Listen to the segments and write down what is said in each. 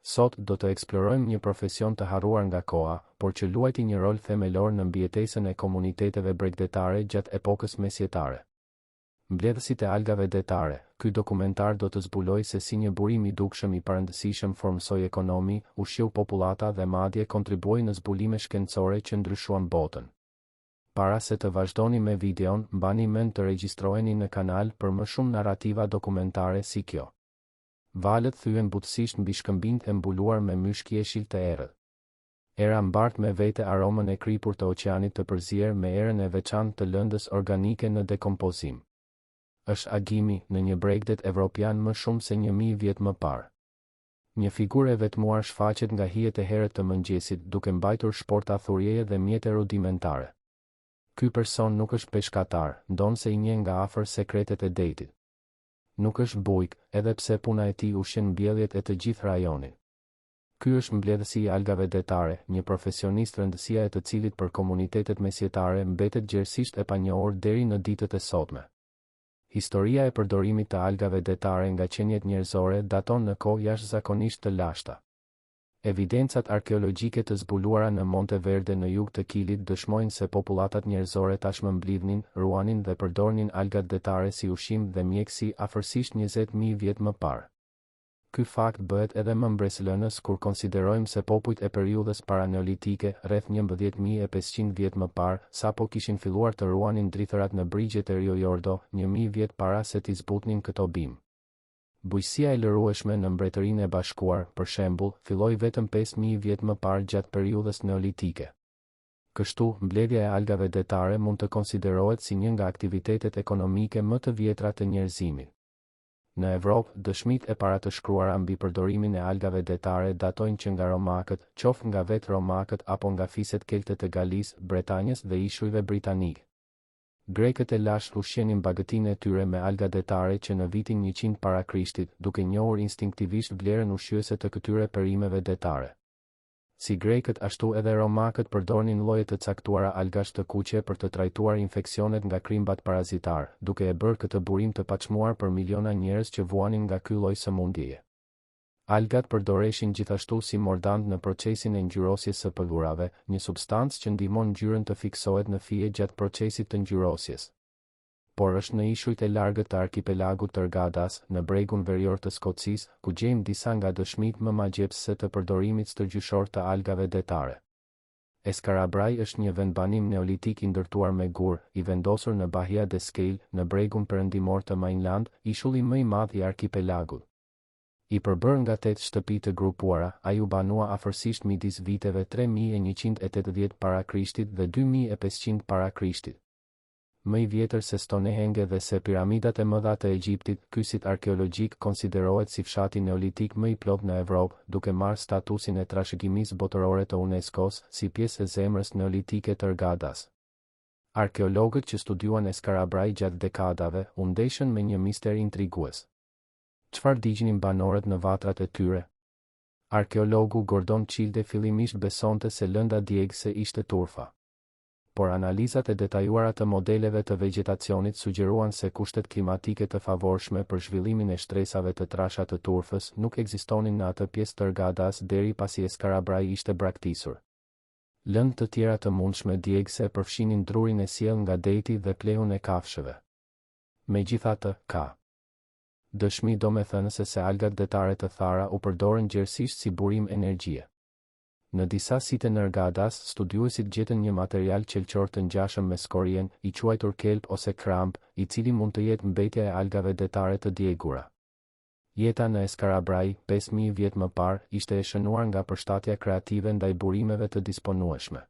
Sot do të eksplorojmë një profesion të harruar nga koha, por që luajti një rol themelor në mbijetesën e komuniteteve bregdetare gjatë epokës mesjetare. Mbledhësit e algave detare. Ky dokumentar do të zbulojë se si një burim i dukshëm i parëndësishëm formsoi ekonomi, ushqiu popullata dhe madje kontribuoi në zbulime shkencore që ndryshuan botën. Para se të vazhdoni me videon, mbani mend të regjistroheni në kanal për më shumë narrativa dokumentare si kjo. Valët thyen butësisht mbi shkëmbinjtë e mbuluar me mysh qieshil të errët. Era mbart me vete aromën e kripur të oqeanit të përzier me erën e veçantë të lëndës organike në dekompozim. Është agimi në një bregdet evropian më shumë se 1000 vjet më parë. Një figurë e vetmuar shfaqet nga hijet e herët të mëngjesit duke mbajtur shporta thurjeje dhe mjete rudimentare. Ky person nuk është peshkatar, ndonse i njeh nga afër sekretet e detit. Nuk është bujk, edhe pse puna e tij ushqen mbjelljet e të gjithë rajonit. Ky është mbledhësi i algave detare, një profesionist rëndësia e të cilit për komunitetet mesjetare mbetet gjerësisht e panjohur deri në ditët e sotme. Historia e përdorimit të algave detare nga qenjet njerëzore daton në kohë jashtëzakonisht të lashta. Evidencat arkeologjike të zbuluara në Monte Verde në jug të Kilit dëshmojnë se popullatat njerëzore tashmë mblidhnin, ruanin dhe përdornin algat detare si ushqim dhe mjekësi afërsisht 20.000 vjet më parë. Ky fakt bëhet edhe më mbreslënës kur konsiderojmë se popujt e periudhës paraneolitike, rreth 11.500 vjet më parë, sapo kishin filluar të ruanin drithërat në brigjet e Rio Jordo, 1000 vjet para se t'i zbutnin këto bimë. Bujësia e lërueshme në Mbretërinë e Bashkuar, për shembull, filloi vetëm 5000 vjet më parë gjatë periudhës neolitike. Kështu, mbledhja e algave detare mund të konsiderohet si një nga aktivitetet ekonomike më të vjetra të njerëzimit. Në Evropë, dëshmitë e para të shkruara mbi përdorimin e algave detare datojnë që nga romakët, qoftë nga vetë romakët apo nga fiset kelte të Galisë, Bretanjës dhe ishujve britanik. Grekët e lashtë ushqenin bagëtinë e tyre me alga detare që në vitin 100 para Krishtit, duke njohur instinktivisht vlerën ushqyese të këtyre perimeve detare. Si grekët ashtu edhe romakët përdornin lloje të caktuara algash të kuqe për të trajtuar infeksionet nga krimbat parazitar, duke e bërë këtë burim të paçmuar për miliona njerëz që vuanin nga ky lloj sëmundjeje. Algat përdoreshin gjithashtu si mordant në procesin e ngjyrosjes së pëlhurave, një substancë që ndihmon ngjyrën të fiksohet në fije gjatë procesit të ngjyrosjes. Por është në ishujt e largët të arkipelagut Tërgadas, në bregun verior të Skocisë, ku gjejmë disa nga dëshmitë më magjepsëse të përdorimit stërgjyshor të algave detare. Eskarabrai është një vendbanim neolitik i ndërtuar me gur, i vendosur në Bahia de Scale, në bregun perëndimor të Mainland, ishulli më i madh i arkipelagut. I përbërë nga 8 shtëpi të grupuara, ai u banua afërsisht midis viteve 3180 para Krishtit dhe 2500 para Krishtit. Më i vjetër se Stonehenge dhe se piramidat e mëdha të Egjiptit, ky sit arkeologjik konsiderohet si fshati neolitik më i plot në Evropë, duke marrë statusin e trashëgimisë botërore të UNESCO-s si pjesë e zemrës neolitike të Tërgadas. Arkeologët që studiuan Eskarabrai gjatë dekadave u ndeshën me një mister intrigues. Çfarë digjnin banorët në vatrat e tyre? Arkeologu Gordon Childe fillimisht besonte se lënda djegëse ishte turfa. Por analizat e detajuara të modeleve të vegjetacionit sugjeruan se kushtet klimatike të favorshme për zhvillimin e shtresave të trasha të turfës nuk ekzistonin në atë pjesë të Tërgadas deri pasi Eskarabrai ishte braktisur. Lëndë të tjera të mundshme djegëse përfshinin drurin e sjellë nga deti dhe plehun e kafshëve. Megjithatë, ka dëshmi domethënëse se algat detare të thara u përdoren gjerësisht si burim energjie. Në disa site në Tërgadas, studiuesit gjetën një material qelçor të ngjashëm me skorjen, i quajtur kelp ose kramp, i cili mund të jetë mbetja e algave detare të djegura. Jeta në Eskarabrai, 5000 vjet më parë, ishte e shënuar nga përshtatja kreative ndaj burimeve të disponueshme.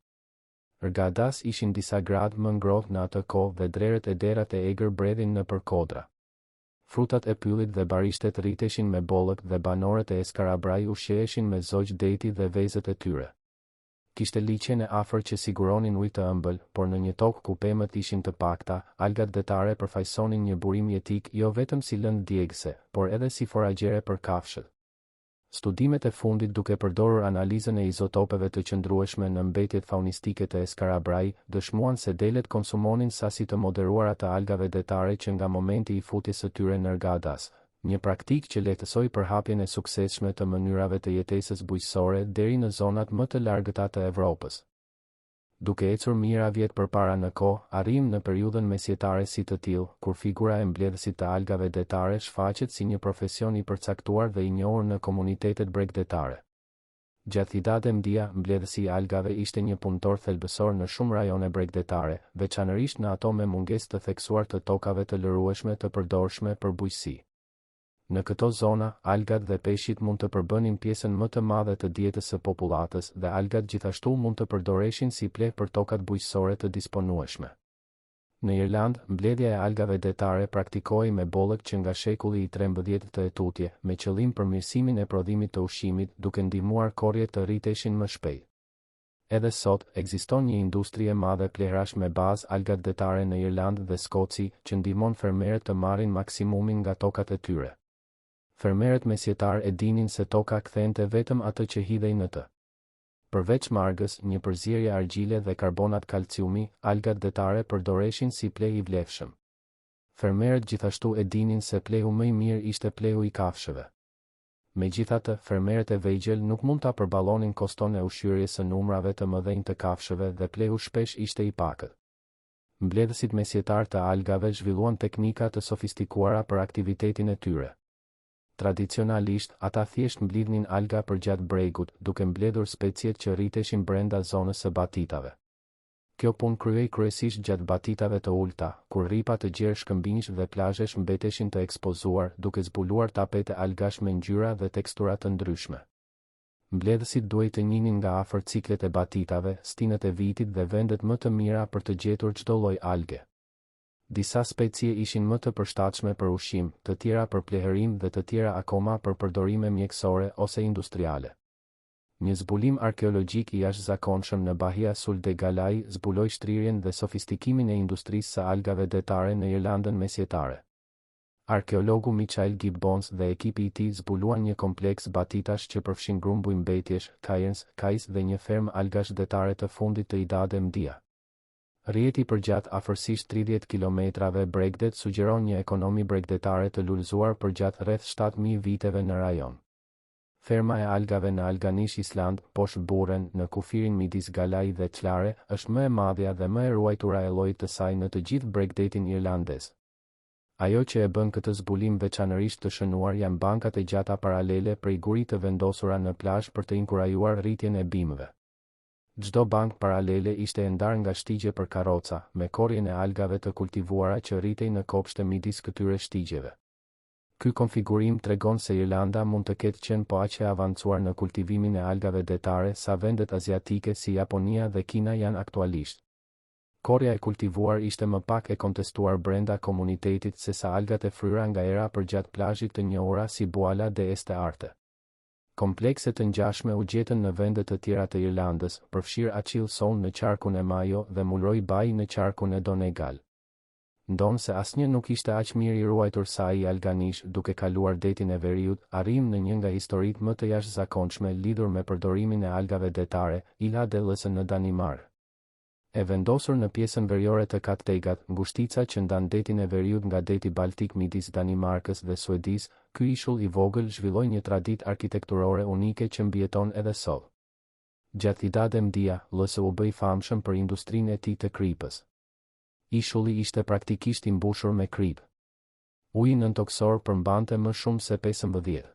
Tërgadas ishin disa gradë më ngrohtë në atë kohë dhe drerët e derat e egër bredhin nëpër kodra. Frutat e pyllit dhe barishtet rriteshin me bollëk dhe banorët e Eskarabrai ushqeheshin me zogj deti dhe vezët e tyre. Kishte liçene afër që siguronin ujë të ëmbël, por në një tokë ku pemët ishin të pakta, algat detare përfaqësonin një burim jetik jo vetëm si lëndë djegëse, por edhe si foragjere për kafshët. Studimet e fundit duke përdorur analizën e izotopeve të qëndrueshme në mbetjet faunistike të Eskarabrai, dëshmuan se delet konsumonin sasi të moderuara të algave detare që nga momenti i futjes së tyre në Tërgadas, Një praktikë që lehtësoi përhapjen e suksesshme të mënyrave të jetesës bujqësore deri në zonat më të largëta të Evropës. Duke ecur mijëra vjet përpara në kohë, arrim në periudhën mesjetare si të tillë, kur figura e mbledhësit të algave detare shfaqet si një profesion i përcaktuar dhe i njohur në komunitetet bregdetare. Gjatë Idade Media, mbledhësi i algave ishte një punëtor thelbësor në shumë rajone bregdetare, veçanërisht në ato me mungesë të theksuar të tokave të lërueshme të përdorshme për bujqësi. Në këto zona, algat dhe peshqit mund të përbënin pjesën më të madhe të dietës së popullatës dhe algat gjithashtu mund të përdoreshin si pleh për tokat bujqësore të disponueshme. Në Irland, mbledhja e algave detare praktikohej me bollëk që nga shekulli i 13 të etutje, me qëllim përmirësimin e prodhimit të ushqimit, duke ndihmuar korrjet të rriteshin më shpejt. Edhe sot, ekziston një industri e madhe plehrash me bazë algat detare në Irland dhe Skoci, që ndihmon fermerët të marrin maksimumin nga tokat e tyre. Fermerët mesjetar e dinin se toka kthente vetëm atë që hidhej në të. Përveç margës, një përzierje argjile dhe karbonat kalciumi, algat detare përdoreshin si pleh i vlefshëm. Fermerët gjithashtu e dinin se plehu më i mirë ishte plehu i kafshëve. Megjithatë, fermerët e vegjël nuk mund ta përballonin koston e ushqyerjes së numrave të mëdhenj të kafshëve dhe plehu shpesh ishte i pakët. Mbledhësit mesjetar të algave zhvilluan teknika të sofistikuara për aktivitetin e tyre. Tradicionalisht, ata thjesht mblidhnin alga përgjatë bregut, duke mbledhur speciet që rriteshin brenda zonës së batitave. Kjo punë kryhej kryesisht gjatë batitave të ulta, kur rripa të gjerë shkëmbinjsh dhe plazhesh mbeteshin të ekspozuar, duke zbuluar tapete algash me ngjyra dhe tekstura të ndryshme. Mbledhësit duhej të njihnin nga afër ciklet e batitave, stinët e vitit dhe vendet më të mira për të gjetur çdo lloj alge. Disa specie ishin më të përshtatshme për ushqim, të tjera për pleherim dhe të tjera akoma për përdorime mjekësore ose industriale. Një zbulim arkeologjik i jashtëzakonshëm në Bahia Sul de Galai zbuloi shtrirjen dhe sofistikimin e industrisë së algave detare në Irlandën mesjetare. Arkeologu Michael Gibbons dhe ekipi i tij zbuluan një kompleks batitash që përfshin grumbuj mbetjesh, kajs dhe një fermë algash detare të fundit të Idade Media. Rrjeti përgjatë afërsisht 30 kilometrave bregdet sugjeron një ekonomi bregdetare të lullzuar përgjatë rreth 7.000 viteve në rajon. Ferma e algave në Alganish Island, poshtë Buren, në kufirin midis Galai dhe Klare, është më e madhja dhe më e ruajtura e llojit të saj në të gjithë bregdetin irlandez. Ajo që e bën këtë zbulim veçanërisht të shënuar janë bankat e gjata paralele prej guri të vendosura në plazh për të inkurajuar rritjen e bimëve. Çdo bank paralele ishte e ndarë nga shtigje për karroca, me korrjen e algave të kultivuara që rritej në kopshte midis këtyre shtigjeve. Ky konfigurim tregon se Irlanda mund të ketë qenë po aq e avancuar në kultivimin e algave detare sa vendet aziatike si Japonia dhe Kina janë aktualisht. Korrja e kultivuar ishte më pak e kontestuar brenda komunitetit sesa algat e fryera nga era përgjatë plazhit të njohura si Buala de Este Arte. Komplekse të ngjashme u gjetën në vende të tjera të Irlandës, përfshirë Achill Sound në qarkun e Mayo dhe Mulroy Bay në qarkun e Donegal. Ndonë se asnjë nuk ishte aq mirë i ruajtur sa ai Alganish, duke kaluar detin e veriut, arrim në një nga historitë më të jashtëzakonshme lidhur me përdorimin e algave detare, Ila de Lësën në Danimark. E vendosur në pjesën veriore të Kattegat, ngushtica që ndan detin e veriut nga deti Baltik midis Danimarkës dhe Suedisë, ky ishull i vogël zhvilloi një traditë arkitekturore unike që mbijeton edhe sot. Gjatë Idade Media, Lësë u bë i famshëm për industrinë e tij të kripës. Ishulli ishte praktikisht i mbushur me krip. Uji nëntoksor përmbante më shumë se 15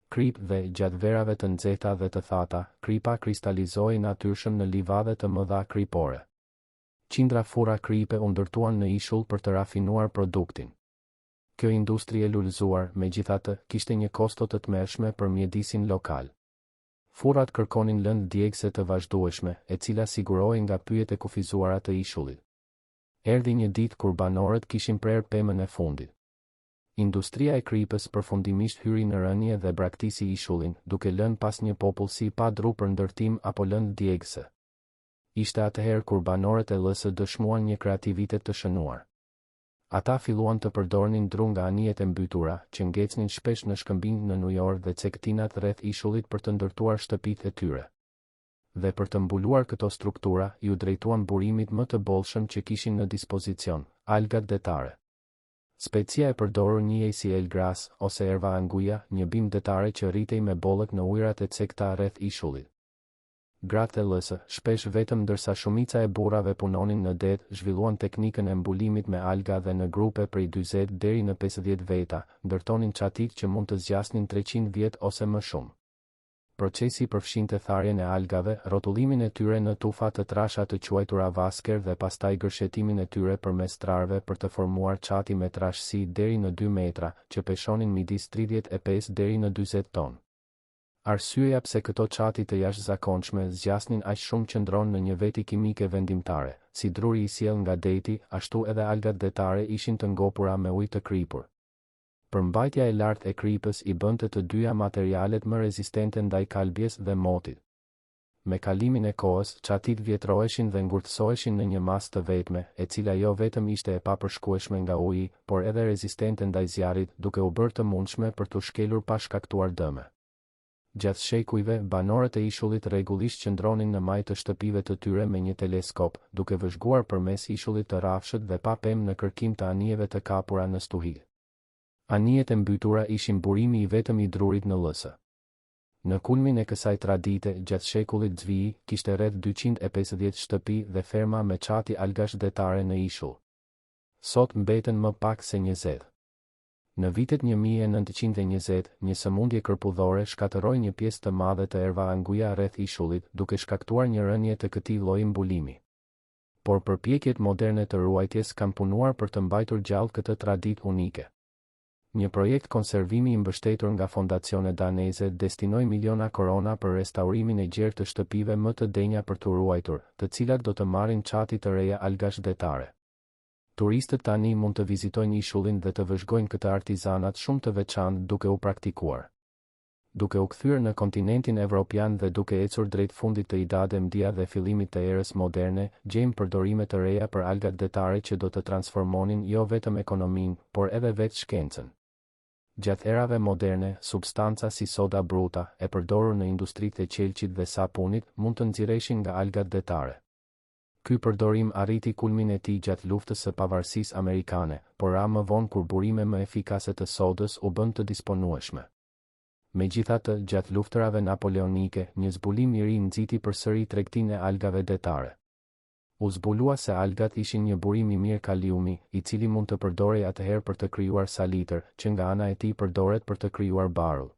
krip dhe, gjatë verave të nxehta dhe të thata, kripa kristalizohej natyrshëm në livadhe të mëdha kripore. Qindra furra kripe u ndërtuan në ishull për të rafinuar produktin. Kjo industri e lullzuar, megjithatë, kishte një kosto të tmerrshme për mjedisin lokal. Furrat kërkonin lëndë djegëse të vazhdueshme, e cila sigurohej nga pyjet e kufizuara të ishullit. Erdhi një ditë kur banorët kishin prerë pemën e fundit. Industria e kripës përfundimisht hyri në rënje dhe braktisi ishullin, duke lënë pas një popullsi pa dru për ndërtim apo lëndë djegëse. Ishte atëherë kur banorët e Lësë dëshmuan një kreativitet të shënuar. Ata filluan të përdornin dru nga anijet e mbytura, që ngecnin shpesh në shkëmbinj në New York dhe cektinat rreth ishullit për të ndërtuar shtëpitë e tyre. Dhe për të mbuluar këto struktura, ju drejtuan burimit më të bollshëm që kishin në dispozicion, algat detare. Specia e përdorur njihet si elgras ose erva anguilla, një bimë detare që rritej me bollëk në ujërat e cekta rreth ishullit. Gratë e lësë, shpesh vetëm ndërsa shumica e burrave punonin në det, zhvilluan teknikën e mbulimit me alga dhe në grupe prej 40 deri në 50 veta, ndërtonin çatit që mund të zgjasnin 300 vjet ose më shumë. Procesi përfshinte tharjen e algave, rrotullimin e tyre në tufa të trasha të quajtura vasker dhe pastaj gërshetimin e tyre përmes trarve për të formuar çati me trashësi deri në 2 metra, që peshonin midis 35 deri në 40 ton. Arsyeja pse këto çati të jashtëzakonshme zgjasnin aq shumë qëndron në një veti kimike vendimtare, si druri i sjell nga deti, ashtu edhe algat detare ishin të ngopura me ujë të kripur. Përmbajtja e lartë e kripës i bënte të dyja materialet më rezistente ndaj kalbjes dhe motit. Me kalimin e kohës, çatit vjetroheshin dhe ngurtësoheshin në një masë të vetme, e cila jo vetëm ishte e papërshkueshme nga uji, por edhe rezistente ndaj zjarrit, duke u bërë të mundshme për t'u shkelur pa shkaktuar dëme. Gjatë shekujve, banorët e ishullit rregullisht qëndronin në majtë të shtëpive të tyre me një teleskop, duke vëzhguar përmes ishullit të rrafshët dhe pa pemë në kërkim të anijeve të kapura në stuhi. Anijet e mbytura ishin burimi i vetëm i drurit në lësë. Në kulmin e kësaj tradite, gjatë shekullit Zviji, kishte rreth 250 shtëpi dhe ferma me çati algash detare në ishull. Sot mbeten më pak se 20. Në vitet 1920, një sëmundje kërpudhore shkatërroi një pjesë të madhe të erva anguilla rreth ishullit, duke shkaktuar një rënje të këtij lloji mbulimi. Por përpjekjet moderne të ruajtjes kanë punuar për të mbajtur gjallë këtë traditë unike. Një projekt konservimi i mbështetur nga fondacione daneze destinoi miliona korona për restaurimin e gjerë të shtëpive më të denja për të ruajtur, të cilat do të marrin çati të reja algash detare. Turistët tani mund të vizitojnë ishullin dhe të vëzhgojnë këtë artizanat shumë të veçantë duke u praktikuar. Duke u kthyer në kontinentin evropian dhe duke ecur drejt fundit të Idade Media dhe fillimit të erës moderne, gjejmë përdorime të reja për algat detare që do të transformonin jo vetëm ekonominë, por edhe vetë shkencën. Gjatë erave moderne, substanca si soda bruta, e përdorur në industritë e qelçit dhe sapunit, mund të nxirreshin nga algat detare. Ky përdorim arriti kulmin e tij gjatë luftës së pavarësisë amerikane, por ra më vonë kur burime më efikase të sodës u bën të disponueshme. Megjithatë, gjatë luftërave napoleonike, një zbulim i ri nxiti përsëri tregtinë e algave detare. U zbulua se algat ishin një burim i mirë kaliumi, i cili mund të përdorej atëherë për të krijuar salitër, që nga ana e tij përdoret për të krijuar barull.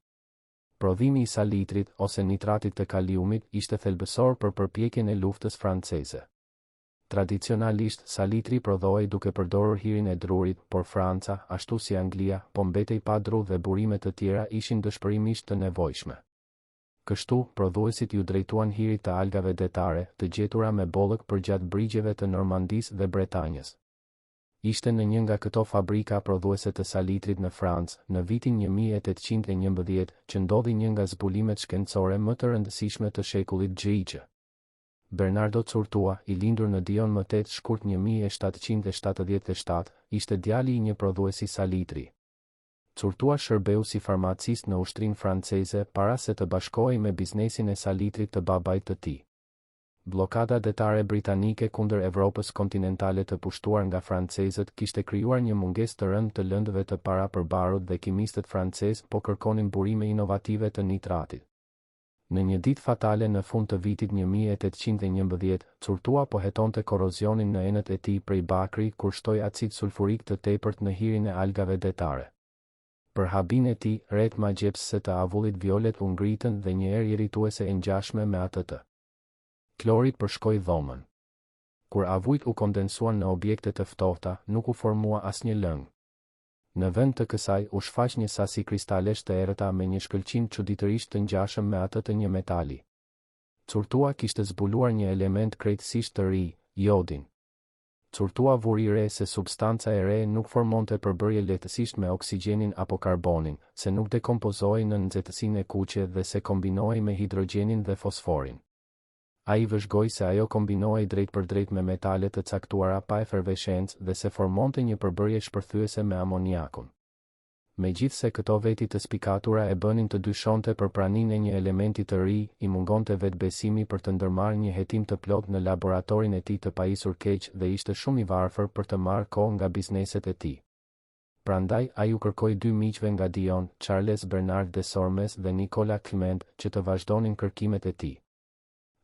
Prodhimi i salitrit ose nitratit të kaliumit ishte thelbësor për përpjekjen e luftës franceze. Tradicionalisht, salitri prodhohej duke përdorur hirin e drurit, por Franca, ashtu si Anglia, po mbetej pa dru dhe burime të tjera ishin dëshpërimisht të nevojshme. Kështu, prodhuesit ju drejtuan hirit të algave detare, të gjetura me bollëk përgjatë brigjeve të Normandisë dhe Bretanjës. Ishte në një nga këto fabrika prodhuese të salitrit në Francë, në vitin 1811, që ndodhi një nga zbulimet shkencore më të rëndësishme të shekullit XX. Bernardo Curtua, i lindur në dion më 8 shkurt 1777, ishte djali i një prodhuesi salitri. Curtua shërbeu si farmacist në ushtrinë franceze para se të bashkohej me biznesin e salitrit të babait të tij. Bllokada detare britanike kundër Evropës kontinentale të pushtuar nga francezët kishte krijuar një mungesë të rëndë të lëndëve të para për barut dhe kimistët francezë po kërkonin burime inovative të nitratit. Në një ditë fatale në fund të vitit 1811, Curtua po hetonte korozionin në enët e tij prej bakri kur shtoi acid sulfurik të tepërt në hirin e algave detare. Për habin e tij, rreth magjepsëse të avullit violet u ngritën dhe një erë irrituese e ngjashme me atë të klorit përshkoi dhomën. Kur avujt u kondensuan në objekte të ftohta, nuk u formua asnjë lëng. Në vend të kësaj u shfaq një sasi kristalesh të errëta me një shkëlqim çuditërisht të ngjashëm me atë të një metali. Curtua kishte zbuluar një element krejtësisht të ri, jodin. Curtua vuri re se substanca e re nuk formonte përbërje lehtësisht me oksigjenin apo karbonin, se nuk dekompozohej në nxehtësinë e kuqe dhe se kombinohej me hidrogjenin dhe fosforin. Ai vëzhgoi se ajo kombinohej drejt për drejt me metale të caktuara pa eferveshencë dhe se formonte një përbërje shpërthyese me amoniakun. Megjithse këto veti të spikatura e bënin të dyshonte për praninë e një elementi të ri, i mungonte vetbesimi për të ndërmarrë një hetim të plot në laboratorin e tij të pajisur keq dhe ishte shumë i varfër për të marrë kohë nga bizneset e tij. Prandaj, ai u kërkoi dy miqve nga Dijon, Charles Bernard de Sormes dhe Nicolas Clement, që të vazhdonin kërkimet e tij.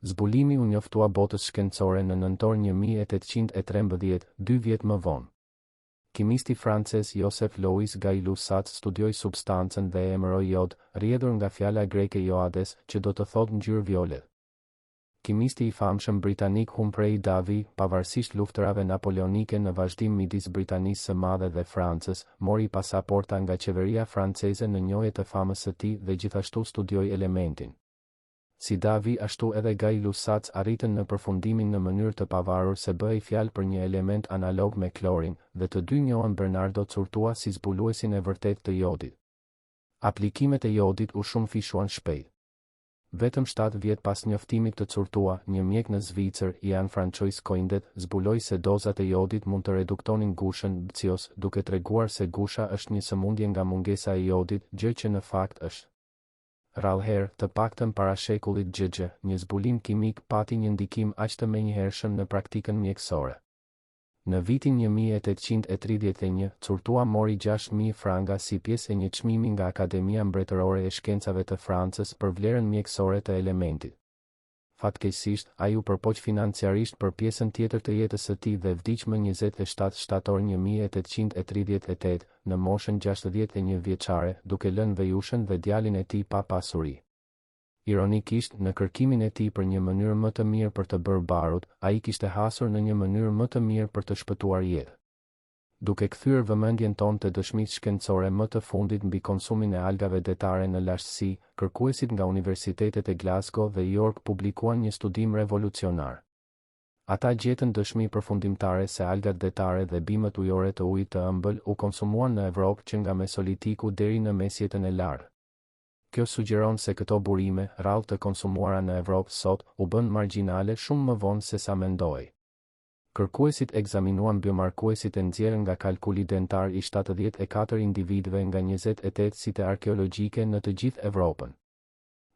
Zbulimi u njoftua botës shkencore në nëntor 1813, 2 vjet më vonë. Kimisti francez Joseph Louis Gay Lussac studioi substancën dhe e emëroi jod, rrjedhur nga fjala greke ioades, që do të thotë ngjyrë violet. Kimisti i famshëm britanik Humphrey Davy, pavarësisht luftërave napoleonike në vazhdim midis Britanisë së Madhe dhe Francës, mori pasaporta nga qeveria franceze në njohje të famës së tij dhe gjithashtu studioi elementin. Si Davy, ashtu edhe Gay Lussac arritën në përfundimin në mënyrë të pavarur se bëhej fjalë për një element analog me klorin, dhe të dy njohen Bernardo Curtua si zbuluesin e vërtet të jodit. Aplikimet e jodit u shumë fishuan shpejt. Vetëm 7 vjet pas njoftimit të Curtua, një mjek në Zvicër, Jan Francois Coindet, zbuloi se dozat e jodit mund të reduktonin gushën BCOS, duke treguar se gusha është një sëmundje nga mungesa e jodit, gjë që në fakt është. Rallëherë, të paktën para shekullit XX, një zbulim kimik pati një ndikim aq të menjëhershëm në praktikën mjekësore. Në vitin 1831, Curtua mori 6.000 franga si pjesë e një çmimi nga Akademia Mbretërore e Shkencave të Francës për vlerën mjekësore të elementit. Fatkeqësisht, ai u përpoq financiarisht për pjesën tjetër të jetës së tij dhe vdiq më 27 shtator 1838, në moshën 61 vjeçare, duke lënë vejushën dhe djalin e tij pa pasuri. Ironikisht, në kërkimin e tij për një mënyrë më të mirë për të bërë barut, ai kishte hasur në një mënyrë më të mirë për të shpëtuar jetë. Duke kthyer vëmendjen tonë te dëshmitë shkencore më të fundit mbi konsumin e algave detare në lashtësi, kërkuesit nga universitetet e Glasgow dhe York publikuan një studim revolucionar. Ata gjetën dëshmi përfundimtare se algat detare dhe bimët ujore të ujit të ëmbël u konsumuan në Evropë që nga Mesolitiku deri në mesjetën e lartë. Kjo sugjeron se këto burime, rrallë të konsumuara në Evropë sot, u bën margjinale shumë më vonë se sa mendohej. Kërkuesit ekzaminuan biomarkuesit e nxjerrën nga kalkuli dentar i 74 individëve nga 28 site arkeologjike në të gjithë Evropën.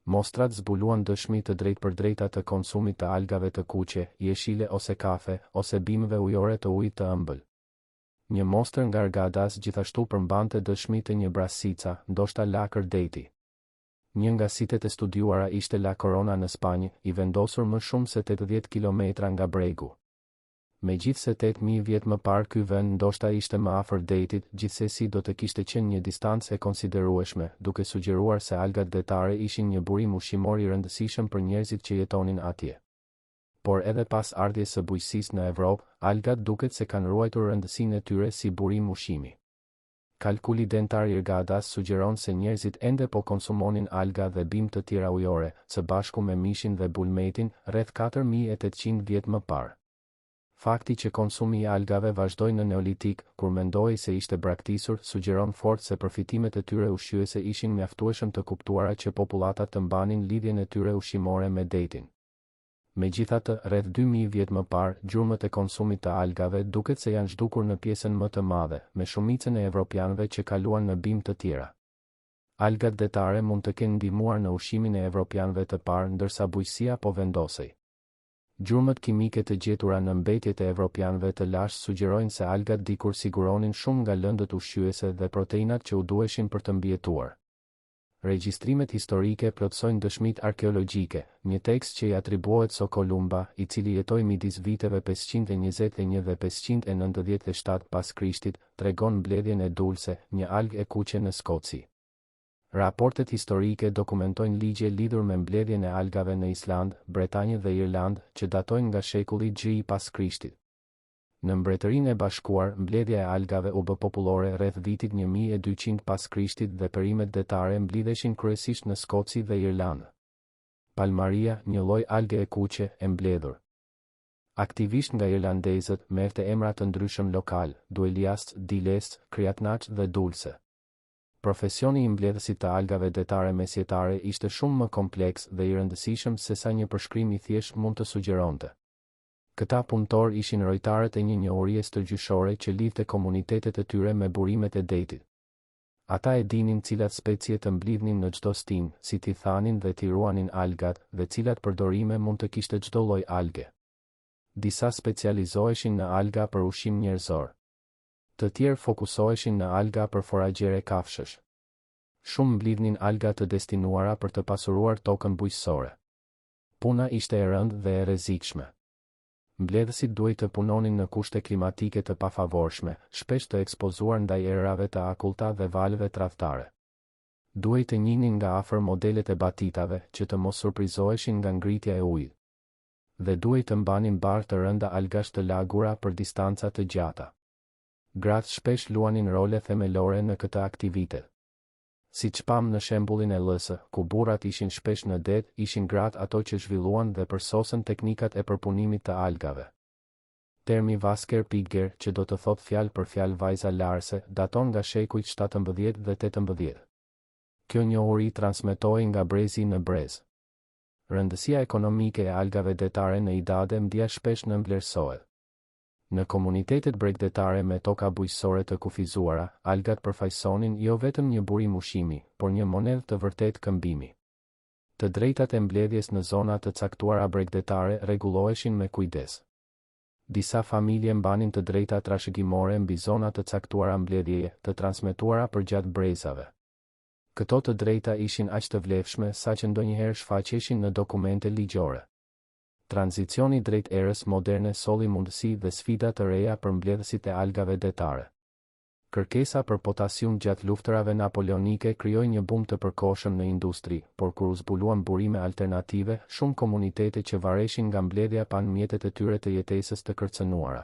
Mostrat zbuluan dëshmi të drejtpërdrejta të konsumit të algave të kuqe, jeshile ose kafe, ose bimëve ujore të ujit të ëmbël. Një mostër nga Argadas gjithashtu përmbante dëshmi të një brasica, ndoshta lakër deti. Një nga sitet e studiuara ishte La Corona në Spanjë, i vendosur më shumë se 80 kilometra nga bregu. Megjithse 8000 vjet më parë ky vend ndoshta ishte më afër detit, gjithsesi do të kishte qenë një distancë e konsiderueshme, duke sugjeruar se algat detare ishin një burim ushqimor i rëndësishëm për njerëzit që jetonin atje. Por edhe pas ardhjes së bujqësisë në Evropë, algat duket se kanë ruajtur rëndësinë e tyre si burim ushqimi. Kalkuli dentar i Argadas sugjeron se njerëzit ende po konsumonin alga dhe bimë të tjera ujore, së bashku me mishin dhe bulmetin, rreth 4800 vjet më parë. Fakti që konsumi i algave vazhdoi në Neolitik, kur mendohej se ishte braktisur, sugjeron fort se përfitimet e tyre ushqyese ishin mjaftueshëm të kuptuara që popullatat të mbanin lidhjen e tyre ushqimore me detin. Megjithatë, rreth 2000 vjet më parë, gjurmët e konsumit të algave duket se janë zhdukur në pjesën më të madhe, me shumicën e evropianëve që kaluan në bimë të tjera. Algat detare mund të kenë ndihmuar në ushqimin e evropianëve të parë, ndërsa bujqësia po vendosej. Gjurmët kimike të gjetura në mbetjet e evropianëve të lashtë sugjerojnë se algat dikur siguronin shumë nga lëndët ushqyese dhe proteinat që u duheshin për të mbijetuar. Regjistrimet historike plotësojnë dëshmitë arkeologjike, një tekst që i atribuohet Sokolumba, i cili jetoi midis viteve 521 dhe 597 pas Krishtit, tregon mbledhjen e dulse, një algë e kuqe në Skoci. Raportet historike dokumentojnë ligje lidhur me mbledhjen e algave në Island, Bretanjë dhe Irland, që datojnë nga shekulli GJ pas Krishtit. Në Mbretërinë e Bashkuar, mbledhja e algave u bë popullore rreth vitit 1200 pas Krishtit dhe perimet detare mblidheshin kryesisht në Skoci dhe Irlandë. Palmaria, një lloj alge e kuqe, e mbledhur. Aktivisht nga irlandezët merrte emra të ndryshëm lokal, dueliast, dilest, kriatnaç dhe dulse. Profesioni i mbledhësit të algave detare mesjetare ishte shumë më kompleks dhe i rëndësishëm se sa një përshkrim i thjesht mund të sugjeronte. Këta punëtor ishin rojtarët e një njohurie stërgjyshore që lidhte komunitetet e tyre me burimet e detit. Ata e dinin cilat specie të mblidhnin në çdo stim, si t'i thanin dhe t'i ruanin algat, dhe cilat përdorime mund të kishte çdo lloj alge. Disa specializoheshin në alga për ushqim njerëzor. Të tjerë fokusoheshin në alga për foragjere kafshësh. Shumë mblidhnin alga të destinuara për të pasuruar tokën bujqësore. Puna ishte e rëndë dhe e rrezikshme. Mbledhësit duhej të punonin në kushte klimatike të pafavorshme, shpesh të ekspozuar ndaj erave të akullta dhe valëve tradhtare. Duhej të njihnin nga afër modelet e batitave që të mos surprizoheshin nga ngritja e ujit. Dhe duhej të mbanin barë të rënda algash të lagura për distanca të gjata. Gratë shpesh luanin role themelore në këtë aktivitet. Siç pam në shembullin e L-së, ku burrat ishin shpesh në det, ishin gratë ato që zhvilluan dhe përsosën teknikat e përpunimit të algave. Termi Vasker Pigger, që do të thotë fjalë për fjalë vajza larse, daton nga shekujt 17 dhe 18. Kjo njohuri transmetohej nga brezi në brez. Rëndësia ekonomike e algave detare në idade mbja shpesh nënvlerësohet. Në komunitetet bregdetare me toka bujqësore të kufizuara, algat përfaqësonin jo vetëm një burim ushqimi, por një monedhë të vërtet këmbimi. Të drejtat e mbledhjes në zona të caktuara bregdetare rregulloheshin me kujdes. Disa familje mbanin të drejta trashëgimore mbi zona të caktuara mbledhjeje, të transmetuara përgjatë brezave. Këto të drejta ishin aq të vlefshme saqë ndonjëherë shfaqeshin në dokumente ligjore. Tranzicioni drejt erës moderne solli mundësi dhe sfida të reja për mbledhësit e algave detare. Kërkesa për potasium gjatë luftërave napoleonike krijoi një bum të përkohshëm në industri, por kur u zbuluan burime alternative, shumë komunitete që vareshin nga mbledhja pan mjetet e tyre të jetesës të kërcënuara.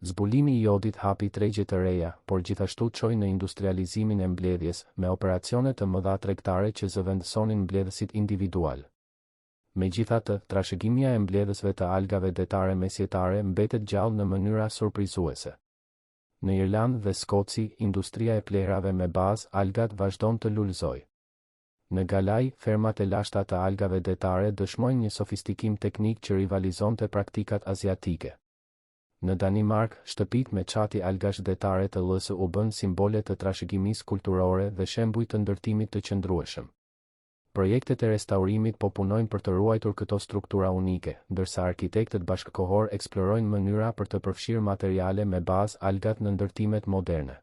Zbulimi i jodit hapi tregje të reja, por gjithashtu çoi në industrializimin e mbledhjes, me operacione të mëdha tregtare që zëvendësonin mbledhësit individual. Megjithatë, trashëgimia e mbledhësve të algave detare mesjetare mbetet gjallë në mënyra surprizuese. Në Irlandë dhe Skoci, industria e plerave me bazë algat vazhdon të lulëzojë. Në Galaj, fermat e lashta të algave detare dëshmojnë një sofistikim teknik që rivalizonte praktikat aziatike. Në Danimark, shtëpit me çati algash detare të L-së u bën simbole të trashëgimisë kulturore dhe shembuj të ndërtimit të qëndrueshëm. Projektet e restaurimit po punojnë për të ruajtur këto struktura unike, ndërsa arkitektët bashkëkohor eksplorojnë mënyra për të përfshirë materiale me bazë algat në ndërtimet moderne.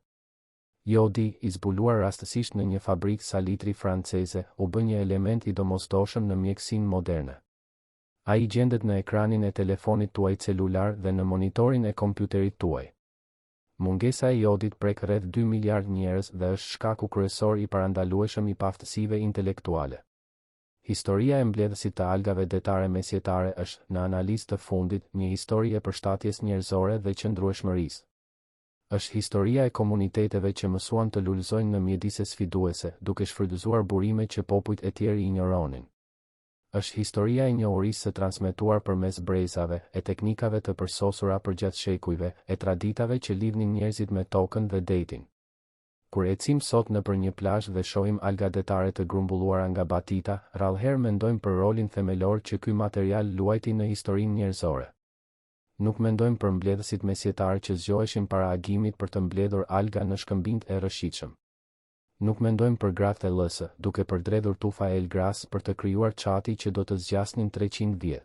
Jodi, i zbuluar rastësisht në një fabrikë salitri franceze, u bë një element i domosdoshëm në mjekësinë moderne. Ai gjendet në ekranin e telefonit tuaj celular dhe në monitorin e kompjuterit tuaj. Mungesa e jodit prek rreth 2 miliard njerëz dhe është shkaku kryesor i parandalueshëm i paftësive intelektuale. Historia e mbledhësit të algave detare mesjetare është, në analizë të fundit, një histori e përshtatjes njerëzore dhe qëndrueshmërisë. Është historia e komuniteteve që mësuan të lulëzojnë në mjedise sfiduese, duke shfrytëzuar burime që popujt e tjerë injoronin. Është historia e njohurisë së transmetuar përmes brezave, e teknikave të përsosura përgjatë shekujve, e traditave që lidhnin njerëzit me tokën dhe detin. Kur ecim sot nëpër një plazh dhe shohim alga detare të grumbulluara nga batita, rrallëherë mendojmë për rolin themelor që ky material luajti në historinë njerëzore. Nuk mendojmë për mbledhësit mesjetar që zgjoheshin para agimit për të mbledhur alga në shkëmbinjt e rrëshitshëm. Nuk mendojmë për gratë e L-së, duke përdredhur tufa e elgras për të krijuar çati që do të zgjasnin 300 vjet.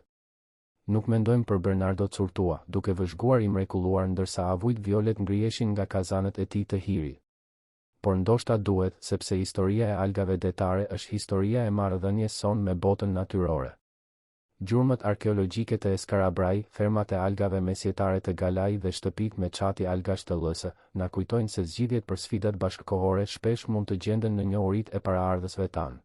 Nuk mendojmë për Bernardo Curtua, duke vëzhguar i mrekulluar ndërsa avujt violet ngriheshin nga kazanët e tij të hirit. Por ndoshta duhet, sepse historia e algave detare është historia e marrëdhënies son me botën natyrore. Gjurmët arkeologjike të Eskarabrai, fermat e algave mesjetare të Galaj dhe shtëpit me çati algash të L-së, na kujtojnë se zgjidhjet për sfidat bashkëkohore shpesh mund të gjenden në njohuritë e paraardhësve tanë.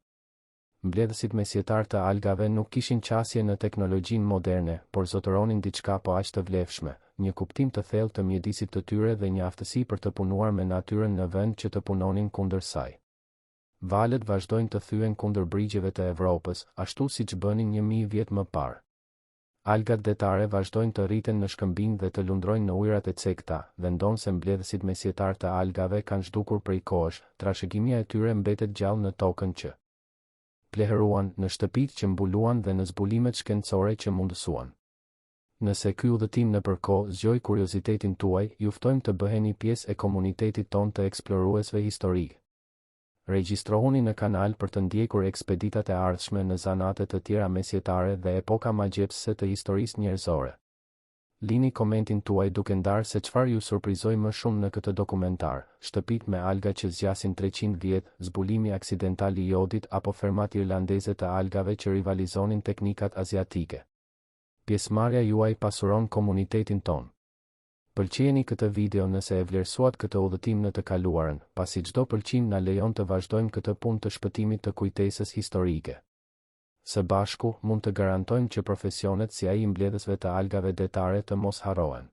Mbledhësit mesjetar të algave nuk kishin qasje në teknologjinë moderne, por zotëronin diçka po aq të vlefshme, një kuptim të thellë të mjedisit të tyre dhe një aftësi për të punuar me natyrën në vend që të punonin kundër saj. Valët vazhdojnë të thyen kundër brigjeve të Evropës, ashtu siç bënin 1000 vjet më parë. Algat detare vazhdojnë të rriten në shkëmbinj dhe të lundrojnë në ujërat e cekta, dhe ndonë se mbledhësit mesjetar të algave kanë zhdukur prej kohësh, trashëgimia e tyre mbetet gjallë në tokën që pleheruan, në shtëpitë që mbuluan dhe në zbulimet shkencore që mundësuan. Nëse ky udhëtim nëpër kohë zgjoi kuriozitetin tuaj, ju ftojmë të bëheni pjesë e komunitetit tonë të eksploruesve historik. Regjistrohuni në kanal për të ndjekur ekspeditat e ardhshme në zanate të tjera mesjetare dhe epoka magjepsëse të historisë njerëzore. Lini komentin tuaj duke ndarë se çfarë ju surprizoi më shumë në këtë dokumentar: shtëpit me alga që zgjasin 300 vjet, zbulimi aksidental i jodit apo fermat irlandeze të algave që rivalizonin teknikat aziatike. Pjesëmarrja juaj pasuron komunitetin ton. Pëlqeni këtë video nëse e vlerësuat këtë udhëtim në të kaluarën, pasi çdo pëlqim na lejon të vazhdojmë këtë punë të shpëtimit të kujtesës historike. Së bashku, mund të garantojmë që profesionet si ai i mbledhësve të algave detare të mos harrohen.